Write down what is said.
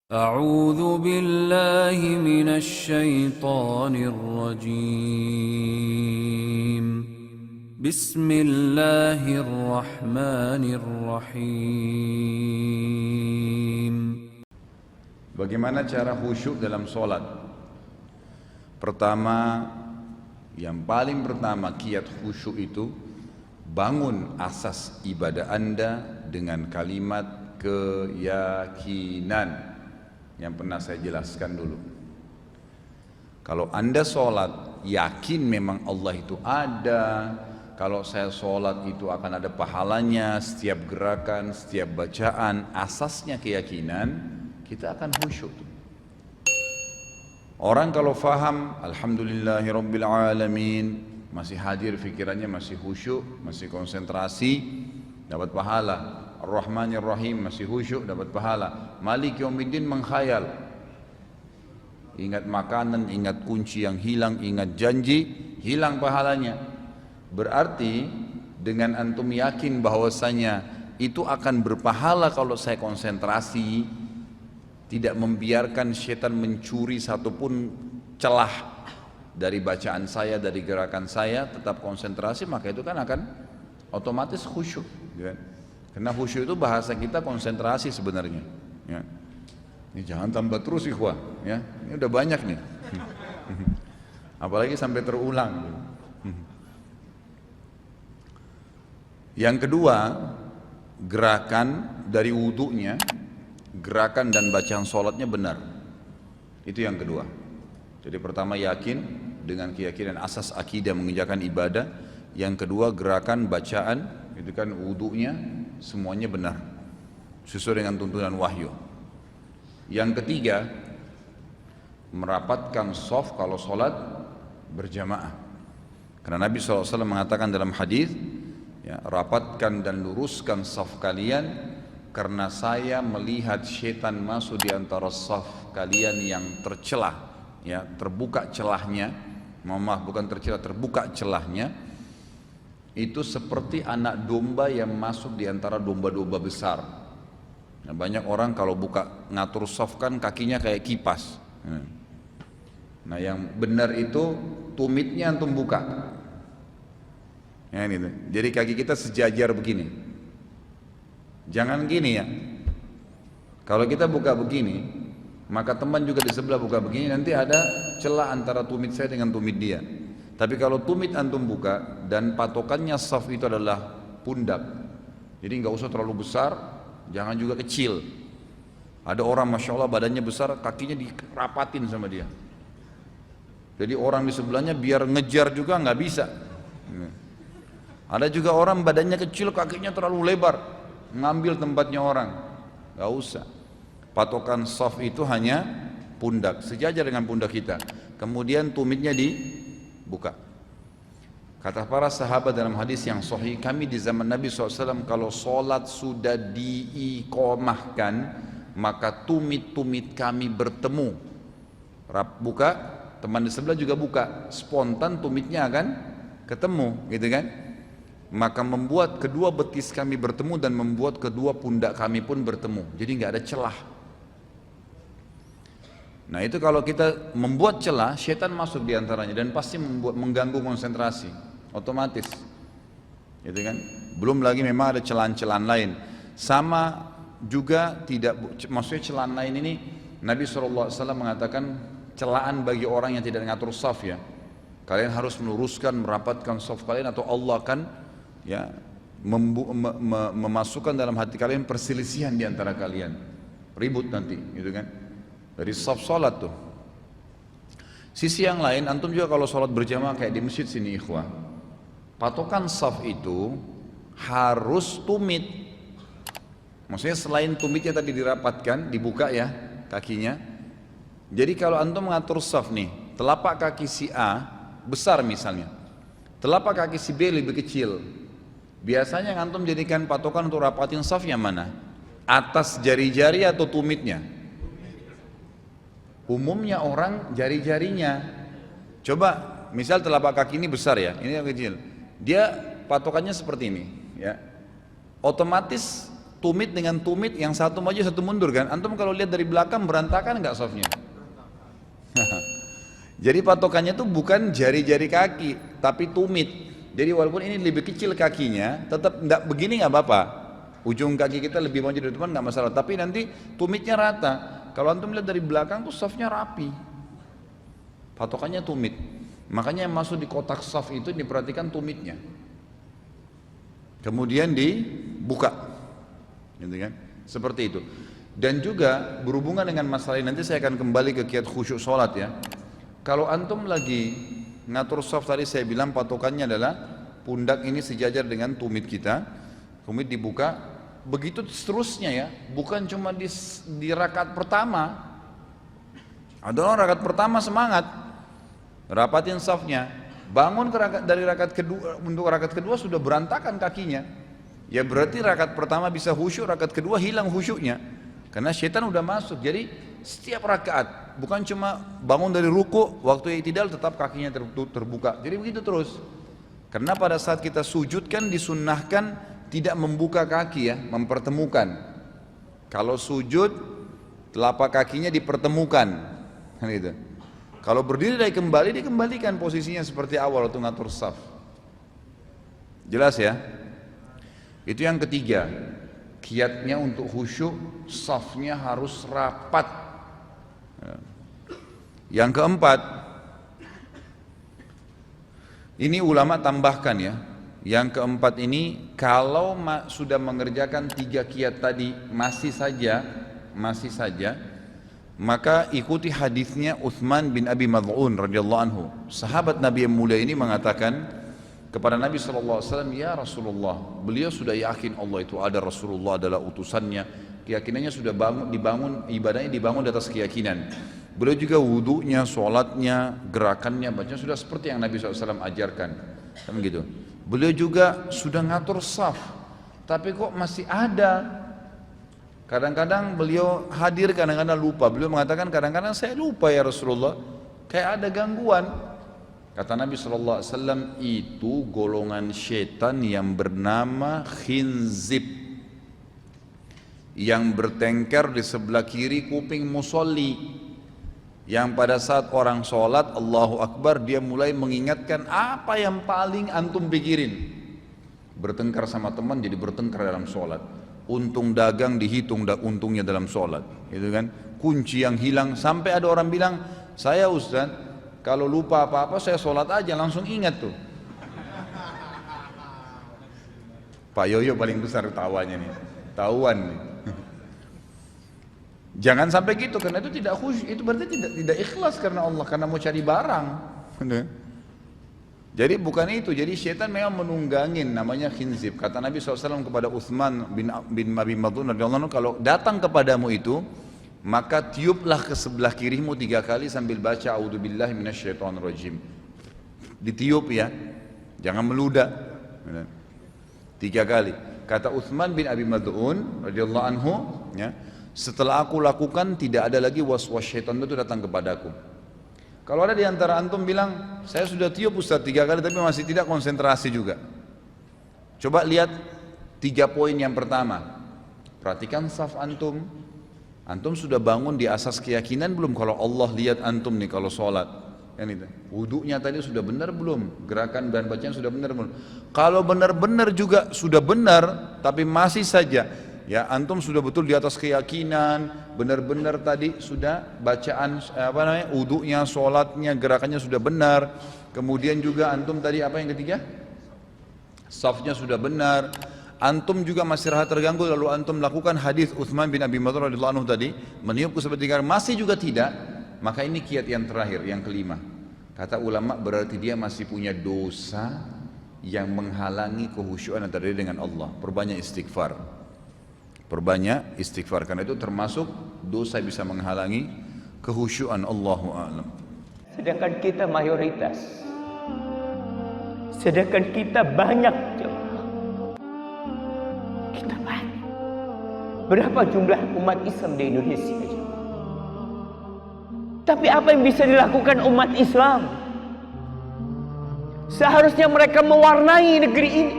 أعوذ بالله من الشيطان الرجيم بسم الله الرحمن الرحيم. Bagaimana cara khusyuk dalam sholat? Pertama, yang paling pertama kiat khusyuk itu bangun asas ibadah Anda dengan kalimat keyakinan yang pernah saya jelaskan dulu. Kalau Anda sholat yakin memang Allah itu ada, kalau saya sholat itu akan ada pahalanya, setiap gerakan, setiap bacaan, asasnya keyakinan, kita akan khusyuk. Orang kalau faham alhamdulillahirabbil alamin, masih hadir pikirannya, masih khusyuk, masih konsentrasi, dapat pahala. Ar-Rahmanir Rahim, masih khusyuk, dapat pahala. Malik Yaumiddin menghayal, ingat makanan, ingat kunci yang hilang, ingat janji, hilang pahalanya. Berarti dengan antum yakin bahwasanya itu akan berpahala kalau saya konsentrasi, tidak membiarkan syaitan mencuri satupun celah dari bacaan saya, dari gerakan saya, tetap konsentrasi, maka itu kan akan otomatis khusyuk, ya. Karena khusyuk itu bahasa kita konsentrasi sebenarnya, ya. Ini jangan tambah terus ikhwah, ya. Ini udah banyak nih. Apalagi sampai terulang. Yang kedua, gerakan dari wudunya, gerakan dan bacaan sholatnya benar. Itu yang kedua. Jadi pertama yakin dengan keyakinan asas akidah mengerjakan ibadah. Yang kedua gerakan bacaan, itu kan wudunya semuanya benar sesuai dengan tuntunan wahyu. Yang ketiga, merapatkan shaf kalau sholat berjamaah. Karena Nabi SAW mengatakan dalam hadis, ya, rapatkan dan luruskan shaf kalian, karena saya melihat syaitan masuk di antara shaf kalian yang tercelah, ya, terbuka celahnya, bukan tercelah, terbuka celahnya, itu seperti anak domba yang masuk di antara domba-domba besar. Nah, banyak orang kalau buka ngatur shaf kan kakinya kayak kipas. Nah, yang benar itu tumitnya antum buka. Ya, gitu. Jadi kaki kita sejajar begini. Jangan gini ya. Kalau kita buka begini, maka teman juga di sebelah buka begini, nanti ada celah antara tumit saya dengan tumit dia. Tapi kalau tumit antum buka dan patokannya shaf itu adalah pundak, jadi nggak usah terlalu besar, jangan juga kecil. Ada orang masya Allah badannya besar, kakinya dirapatin sama dia. Jadi orang di sebelahnya biar ngejar juga nggak bisa. Ada juga orang badannya kecil, kakinya terlalu lebar, ngambil tempatnya orang. Nggak usah. Patokan shaf itu hanya pundak, sejajar dengan pundak kita. Kemudian tumitnya dibuka. Kata para sahabat dalam hadis yang sahih, kami di zaman Nabi SAW kalau sholat sudah diiqomahkan, maka tumit-tumit kami bertemu. Buka, teman di sebelah juga buka, spontan tumitnya akan ketemu, gitu kan? Maka membuat kedua betis kami bertemu dan membuat kedua pundak kami pun bertemu. Jadi nggak ada celah. Nah itu kalau kita membuat celah, syaitan masuk di antaranya dan pasti mengganggu konsentrasi, otomatis, gitu kan? Belum lagi memang ada celah-celah lain. Sama juga tidak, maksudnya celah lain ini Nabi SAW mengatakan celaan bagi orang yang tidak ngatur shaf, ya. Kalian harus meluruskan, merapatkan shaf kalian atau Allah akan, ya, memasukkan dalam hati kalian perselisihan di antara kalian, ribut nanti, gitu kan? Dari shaf sholat tuh. Sisi yang lain, antum juga kalau sholat berjamaah kayak di masjid sini ikhwah, patokan shaf itu harus tumit. Maksudnya selain tumitnya tadi dirapatkan, dibuka ya kakinya. Jadi kalau antum mengatur shaf nih, telapak kaki si A besar misalnya, telapak kaki si B lebih kecil. Biasanya yang antum jadikan patokan untuk rapatin shaf yang mana? Atas jari-jari atau tumitnya? Umumnya orang jari-jarinya. Coba misal telapak kaki ini besar ya, ini yang kecil. Dia patokannya seperti ini, ya. Otomatis tumit dengan tumit, yang satu maju satu mundur kan. Antum kalau lihat dari belakang berantakan nggak safnya? Jadi patokannya tuh bukan jari-jari kaki, tapi tumit. Jadi walaupun ini lebih kecil kakinya, tetap nggak begini nggak apa-apa. Ujung kaki kita lebih maju dari depan nggak masalah, tapi nanti tumitnya rata. Kalau antum lihat dari belakang tuh safnya rapi. Patokannya tumit. Makanya yang masuk di kotak saf itu diperhatikan tumitnya. Kemudian dibuka, gitu kan? Seperti itu. Dan juga berhubungan dengan masalah ini, nanti saya akan kembali ke kiat khusyuk sholat ya. Kalau antum lagi ngatur saf, tadi saya bilang patokannya adalah pundak ini sejajar dengan tumit kita, tumit dibuka, begitu seterusnya ya. Bukan cuma di rakaat pertama. Ada orang rakaat pertama semangat, rapatin safnya, bangun dari rakaat kedua, untuk rakaat kedua sudah berantakan kakinya. Ya berarti rakaat pertama bisa khusyuk, rakaat kedua hilang khusyuknya. Karena setan udah masuk. Jadi setiap rakaat bukan cuma bangun dari ruku, waktu i'tidal tetap kakinya terbuka. Jadi begitu terus. Karena pada saat kita sujud kan disunnahkan tidak membuka kaki ya, mempertemukan. Kalau sujud telapak kakinya dipertemukan. Kan gitu. Kalau berdiri dan kembali dikembalikan posisinya seperti awal waktu ngatur saf. Jelas ya? Itu yang ketiga. Kiatnya untuk khusyuk, safnya harus rapat. Yang keempat, ini ulama tambahkan ya. Yang keempat ini, kalau sudah mengerjakan 3 kiat tadi masih saja, maka ikuti hadisnya Utsman bin Abi Mad'un radhiyallahu anhu. Sahabat Nabi yang mulia ini mengatakan kepada Nabi SAW, ya Rasulullah, beliau sudah yakin Allah itu ada, Rasulullah adalah utusannya, keyakinannya sudah dibangun, ibadahnya dibangun di atas keyakinan. Beliau juga wudunya, sholatnya, gerakannya, bacanya sudah seperti yang Nabi SAW ajarkan. Kan gitu. Beliau juga sudah ngatur saf, tapi kok masih ada. Kadang-kadang beliau hadir, kadang-kadang lupa. Beliau mengatakan kadang-kadang saya lupa ya Rasulullah, kayak ada gangguan. Kata Nabi SAW, itu golongan syaitan yang bernama khinzib, yang bertengkar di sebelah kiri kuping musolli, yang pada saat orang sholat Allahu Akbar dia mulai mengingatkan apa yang paling antum pikirin. Bertengkar sama teman jadi bertengkar dalam sholat. Untung dagang dihitung untungnya dalam sholat, gitu kan? Kunci yang hilang, sampai ada orang bilang, saya Ustaz kalau lupa apa-apa saya sholat aja langsung ingat tuh. Pak Yoyo paling besar tawanya nih, tahuan nih. Jangan sampai gitu, karena itu tidak khusyuk, itu berarti tidak ikhlas karena Allah, karena mau cari barang. Jadi bukan itu, jadi syaitan memang menunggangin, namanya khinzib. Kata Nabi SAW kepada Utsman bin Abi Mad'un radhiyallahu anhu, kalau datang kepadamu itu, maka tiuplah ke sebelah kirimu 3 kali sambil baca a'udzubillahi minasyaitonirrajim. Ditiup ya, jangan meludah. 3 kali. Kata Utsman bin Abi Mad'un radhiyallahu anhu, ya, setelah aku lakukan tidak ada lagi was-was syaitan itu datang kepadaku. Kalau ada di antara antum bilang, saya sudah tiup Ustaz 3 kali tapi masih tidak konsentrasi juga. Coba lihat 3 poin yang pertama. Perhatikan saf antum. Antum sudah bangun di asas keyakinan belum kalau Allah lihat antum nih kalau sholat? Kan itu. Wudunya tadi sudah benar belum? Gerakan dan bacaan sudah benar belum? Kalau benar-benar juga sudah benar, tapi masih saja ya antum sudah betul di atas keyakinan, benar-benar tadi sudah bacaan wudunya, sholatnya, gerakannya sudah benar. Kemudian juga antum tadi apa yang ketiga? Safnya sudah benar. Antum juga masih rasa terganggu, lalu antum lakukan hadis Utsman bin Abi Mad'un radhiyallahu anhu tadi, meniupku seperti masih juga tidak, maka ini kiat yang terakhir, yang kelima. Kata ulama berarti dia masih punya dosa yang menghalangi kehusyuan antara dia dengan Allah. Perbanyak istighfar. Perbanyak istighfar, karena itu termasuk dosa bisa menghalangi kehusyuan. Allahu a'lam. Sedangkan kita mayoritas, sedangkan kita banyak. Kita banyak. Berapa jumlah umat Islam di Indonesia? Tapi apa yang bisa dilakukan umat Islam? Seharusnya mereka mewarnai negeri ini.